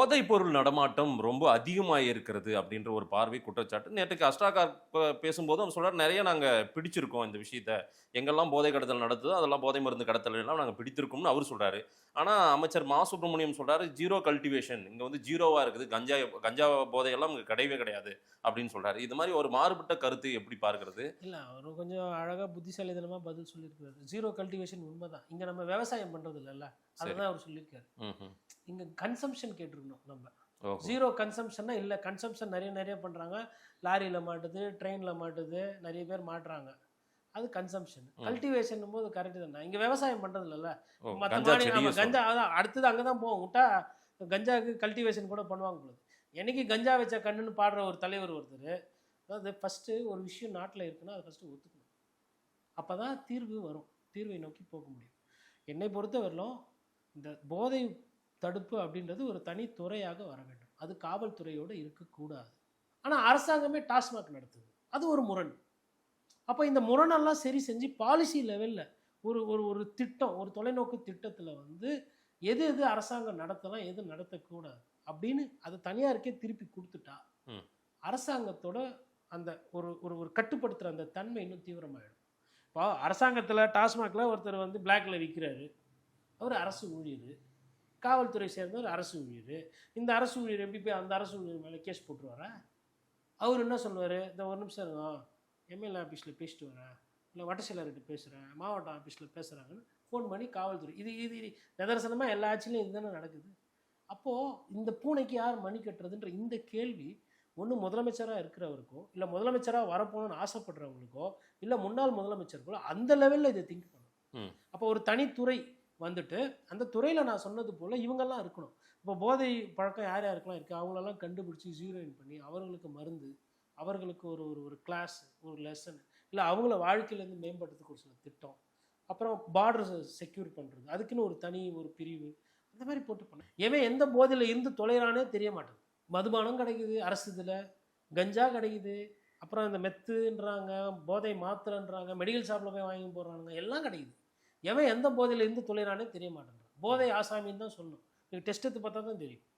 போதைப் பொருள் நடமாட்டம் ரொம்ப அதிகமாக இருக்கிறது அப்படின்ற ஒரு பார்வை குற்றச்சாட்டு. நேற்றுக்கு அஸ்ட்ராகார் பேசும்போது அவர் சொல்றாரு, "நெறைய நாங்க பிடிச்சிருக்கோம் இந்த விஷயத்த. எங்கெல்லாம் போதை கடத்தல் நடக்குதோ, அதெல்லாம் போதை மருந்து கடத்தல் எல்லாம் நாங்க பிடித்திருக்கோம்னு" அவரு சொல்றாரு. ஆனா அமைச்சர் மா. சுப்பிரமணியம் சொல்றாரு, "ஜீரோ கல்டிவேஷன். இங்க வந்து ஜீரோவா இருக்குது. கஞ்சா போதையெல்லாம் இங்க கிடையவே கிடையாது" அப்படின்னு சொல்றாரு. இது மாரி ஒரு மாறுபட்ட கருத்து எப்படி பார்க்கிறது? இல்ல அவரு கொஞ்சம் அழகா புத்திசாலித்தனமா பதில் சொல்லியிருக்காரு. ஜீரோ கல்டிவேஷன் உண்மதான். இங்க நம்ம விவசாயம் பண்றது இல்லல்ல. சரி. அததான் அவர் சொல்லியிருக்காரு. ம்ஹ்ம். இங்க கன்சம்ப்ஷன் கேட்டிருக்கணும் நம்ம. ஓஹோ! ஜீரோ கன்சம்ப்ஷன்னா இல்ல கன்சம்ப்ஷன் நெறைய பண்றாங்க. லாரியில மாட்டுது, ட்ரெயின்ல மாட்டுது, நெறைய பேர் மாட்றாங்க. அது கன்சம்ப்ஷன். ம். கல்டிவேஷன்னும் போது கரெக்ட் தானே. இங்க விவசாயம் பண்றது இல்லல்ல. ஓ! மத்த கஞ்சா மாநில செடிய ஆமா கஞ்சா சொல்றேன். அதான் அடுத்தது அங்க தான் போகும். விட்டா கஞ்சாக்கு கல்டிவேஷன் கூட பண்ணுவாங்க போல இருக்கு. என்னைக்கு கஞ்சா வச்ச கண்ணுன்னு பாடுற ஒரு தலைவர் ஒருத்தரு, அதாவது ஃபர்ஸ்ட்டு ஒரு விஷயம் நாட்டுல இருக்குன்னா, அத ஃபர்ஸ்ட்டு ஒத்துக்கணும். அப்பதான் தீர்வு வரும். தீர்வை நோக்கி போக முடியும். என்னை பொறுத்தவரையிலும் இந்த போதை தடுப்பு அப்படின்றது ஒரு தனி துறையாக வர வேண்டும். அது காவல்துறையோட இருக்கக்கூடாது. ஆனா அரசாங்கமே டாஸ்மாக் நடத்துது. அது ஒரு முரண். அப்ப இந்த முரணெல்லாம் சரி செஞ்சு பாலிசி லெவல்ல ஒரு ஒரு ஒரு திட்டம், ஒரு தொலைநோக்கு திட்டத்துல வந்து எது எது அரசாங்கம் நடத்தலாம், எது நடத்தக்கூடாது அப்படின்னு அது தனியாருக்கே திருப்பி குடுத்துட்டா, ம். அரசாங்கத்தோட அந்த ஒரு ஒரு ஒரு கட்டுப்படுத்துற அந்த தன்மை இன்னும் தீவிரமாயிடும். இப்போ அரசாங்கத்துல டாஸ்மாக்ல ஒருத்தர் வந்து பிளாக்ல விக்கிறாரு. அவரு அரசு ஊழியரு. காவல்துறை சேர்ந்தவர் அரசு ஊழியரு. இந்த அரசு ஊழியர் எப்படி போய் அந்த அரசு ஊழியர் மேல கேஸ் போட்டுருவாரா? அவரு என்ன சொல்லுவாரு, "இந்த ஒரு நிமிஷம் இருங்க. எம்எல்ஏ ஆஃபீஸ்ல பேசிட்டு வரேன். இல்ல வட்ட செயலர்கிட்ட பேசுறேன். மாவட்ட ஆஃபீஸ்ல பேசுறாங்கன்னு" ஃபோன் பண்ணி காவல்துறை இது இது இது நிதர்சனமா எல்லா ஆட்சியிலும் இதுதானே நடக்குது. அப்போ இந்த பூனைக்கு யார் மணி கட்டுறதுன்ற இந்த கேள்வி ஒண்ணு முதலமைச்சரா இருக்கிறவருக்கோ, இல்ல முதலமைச்சரா வரப்போணும்னு ஆசைப்படுறவங்களுக்கோ, இல்ல முன்னாள் முதலமைச்சருக்கோ அந்த லெவல்ல இத திங்க் பண்ணணும். ம். அப்போ ஒரு தனித்துறை வந்துட்டு, அந்த துறையில நான் சொன்னது போல இவங்கெல்லாம் இருக்கணும். இப்போ போதை பழக்கம் யார் யாருக்கெல்லாம் இருக்கு, அவங்களெல்லாம் கண்டுபிடிச்சு ஜீரோயின் பண்ணி, அவர்களுக்கு மருந்து, அவர்களுக்கு ஒரு ஒரு ஒரு கிளாஸ், ஒரு லெசன், இல்ல அவங்கள வாழ்க்கையிலேருந்து மேம்படுத்துறதுக்கு ஒரு சில திட்டம். அப்புறம் பார்டர் செக்யூர் பண்றது. அதுக்குன்னு ஒரு தனி ஒரு பிரிவு. அந்த மாரி போட்டு பண்ண எவன் எந்த போதையில இருந்து தொலைறானே தெரிய மாட்டேங்குது. மதுபானம் கிடைக்குது அரசு இதுல, கஞ்சா கிடைக்குது, அப்புறம் இந்த மெத்துன்றாங்க, போதை மாத்திரைன்றாங்க, மெடிக்கல் ஷாப்ல போய் வாங்கி போடுறானுங்க, எல்லாம் கிடைக்குது. எவன் எந்த போதையில இருந்து தொலைறானே தெரிய மாட்டேன்றான். போதை ஆசாமின்னு தான் சொல்லணும். நீங்க டெஸ்ட் எடுத்து பார்த்தா தான் தெரியும்.